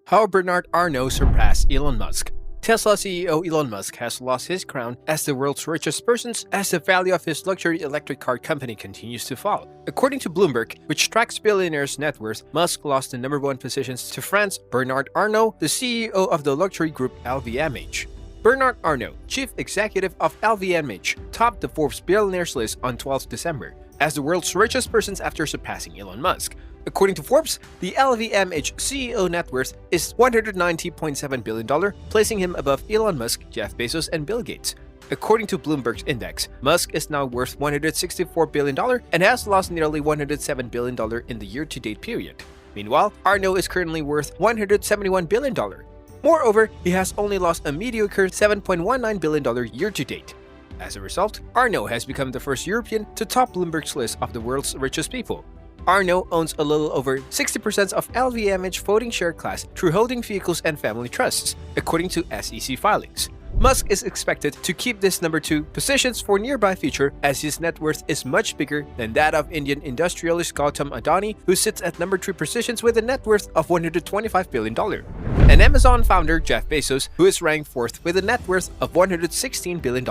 How Bernard Arnault surpassed Elon Musk. Tesla CEO Elon Musk has lost his crown as the world's richest person as the value of his luxury electric car company continues to fall. According to Bloomberg, which tracks billionaires' net worth, Musk lost the number one positions to France's Bernard Arnault, the CEO of the luxury group LVMH. Bernard Arnault, chief executive of LVMH, topped the Forbes billionaires list on 12 December as the world's richest person after surpassing Elon Musk. According to Forbes, the LVMH CEO net worth is $190.7 billion, placing him above Elon Musk, Jeff Bezos, and Bill Gates. According to Bloomberg's index, Musk is now worth $164 billion and has lost nearly $107 billion in the year-to-date period. Meanwhile, Arnault is currently worth $171 billion. Moreover, he has only lost a mediocre $7.19 billion year-to-date. As a result, Arnault has become the first European to top Bloomberg's list of the world's richest people. Arnault owns a little over 60% of LVMH voting share class through holding vehicles and family trusts, according to SEC filings. Musk is expected to keep this number 2 positions for nearby future as his net worth is much bigger than that of Indian industrialist Gautam Adani, who sits at number 3 positions with a net worth of $125 billion. And Amazon founder Jeff Bezos, who is ranked 4th with a net worth of $116 billion.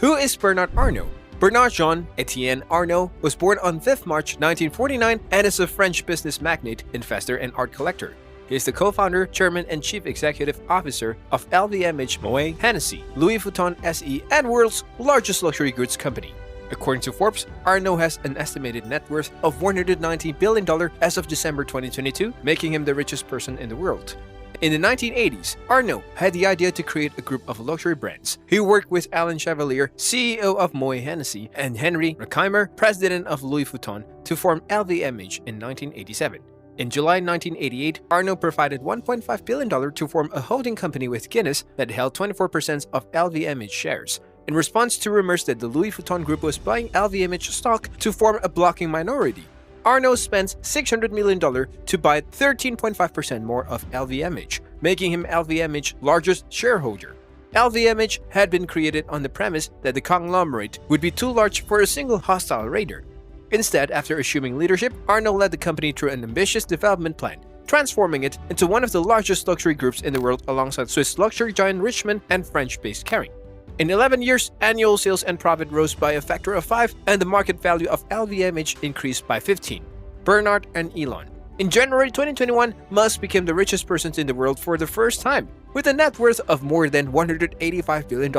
Who is Bernard Arnault? Bernard Jean-Etienne Arnault was born on 5 March 1949 and is a French business magnate, investor, and art collector. He is the co-founder, chairman, and chief executive officer of LVMH Moet Hennessy, Louis Vuitton SE, and world's largest luxury goods company. According to Forbes, Arnault has an estimated net worth of $190 billion as of December 2022, making him the richest person in the world. In the 1980s, Arnault had the idea to create a group of luxury brands. He worked with Alain Chevalier, CEO of Moet Hennessy, and Henri Recaimer, president of Louis Vuitton, to form LVMH in 1987. In July 1988, Arnault provided $1.5 billion to form a holding company with Guinness that held 24% of LVMH shares, in response to rumors that the Louis Vuitton group was buying LVMH stock to form a blocking minority. Arnault spent $600 million to buy 13.5% more of LVMH, making him LVMH's largest shareholder. LVMH had been created on the premise that the conglomerate would be too large for a single hostile raider. Instead, after assuming leadership, Arnault led the company through an ambitious development plan, transforming it into one of the largest luxury groups in the world alongside Swiss luxury giant Richemont and French-based Kering. In 11 years, annual sales and profit rose by a factor of 5, and the market value of LVMH increased by 15. Bernard and Elon. In January 2021, Musk became the richest person in the world for the first time, with a net worth of more than $185 billion.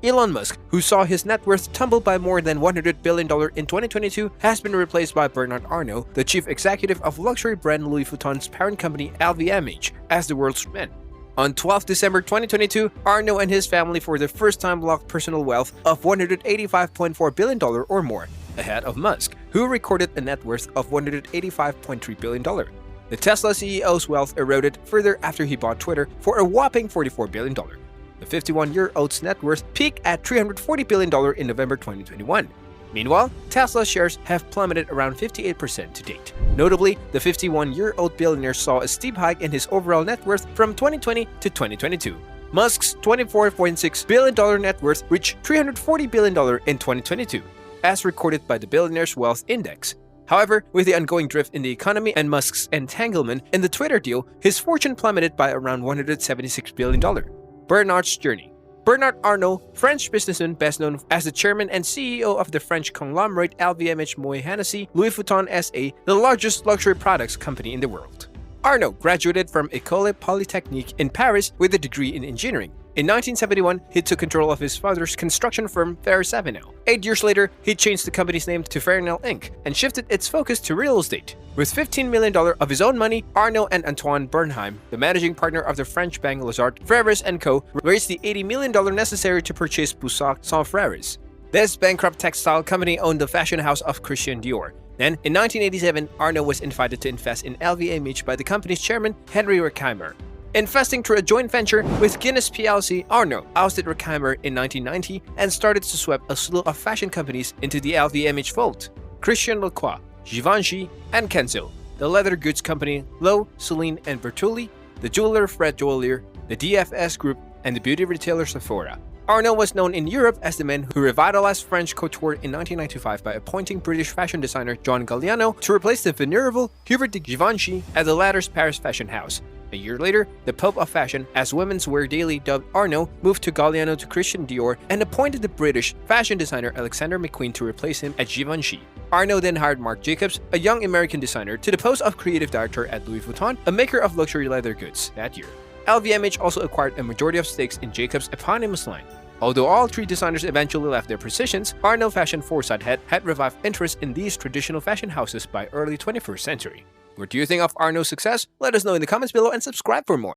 Elon Musk, who saw his net worth tumble by more than $100 billion in 2022, has been replaced by Bernard Arnault, the chief executive of luxury brand Louis Vuitton's parent company LVMH, as the world's man. On 12 December 2022, Arnault and his family for the first time logged personal wealth of $185.4 billion or more, ahead of Musk, who recorded a net worth of $185.3 billion. The Tesla CEO's wealth eroded further after he bought Twitter for a whopping $44 billion. The 51-year-old's net worth peaked at $340 billion in November 2021. Meanwhile, Tesla shares have plummeted around 58% to date. Notably, the 51-year-old billionaire saw a steep hike in his overall net worth from 2020 to 2022. Musk's $24.6 billion net worth reached $340 billion in 2022, as recorded by the Billionaire's Wealth Index. However, with the ongoing drift in the economy and Musk's entanglement in the Twitter deal, his fortune plummeted by around $176 billion. Bernard's journey. Bernard Arnault, French businessman best known as the chairman and CEO of the French conglomerate LVMH Moet Hennessy, Louis Vuitton SA, the largest luxury products company in the world. Arnault graduated from École Polytechnique in Paris with a degree in engineering. In 1971, he took control of his father's construction firm Farrell. 8 years later, he changed the company's name to Farrell Inc. and shifted its focus to real estate. With $15 million of his own money, Arnault and Antoine Bernheim, the managing partner of the French bank Lazard Frères & Co., raised the $80 million necessary to purchase Boussac sans Frères. This bankrupt textile company owned the fashion house of Christian Dior. Then, in 1987, Arnault was invited to invest in LVMH by the company's chairman, Henri Recaimer. Investing through a joint venture with Guinness plc, Arnault ousted Recaimer in 1990 and started to sweep a slew of fashion companies into the LVMH fold. Christian Lacroix, Givenchy, and Kenzo, the leather goods company Loewe, Celine and Bertulli, the jeweler Fred Joaillier, the DFS Group, and the beauty retailer Sephora. Arnault was known in Europe as the man who revitalized French couture in 1995 by appointing British fashion designer John Galliano to replace the venerable Hubert de Givenchy at the latter's Paris fashion house. A year later, the Pope of Fashion, as women's wear daily dubbed Arnault, moved to Galliano to Christian Dior and appointed the British fashion designer Alexander McQueen to replace him at Givenchy. Arnault then hired Marc Jacobs, a young American designer, to the post of creative director at Louis Vuitton, a maker of luxury leather goods, that year. LVMH also acquired a majority of stakes in Jacobs' eponymous line. Although all three designers eventually left their positions, Arnault fashion foresight had revived interest in these traditional fashion houses by early 21st century. What do you think of Arnault's success? Let us know in the comments below and subscribe for more.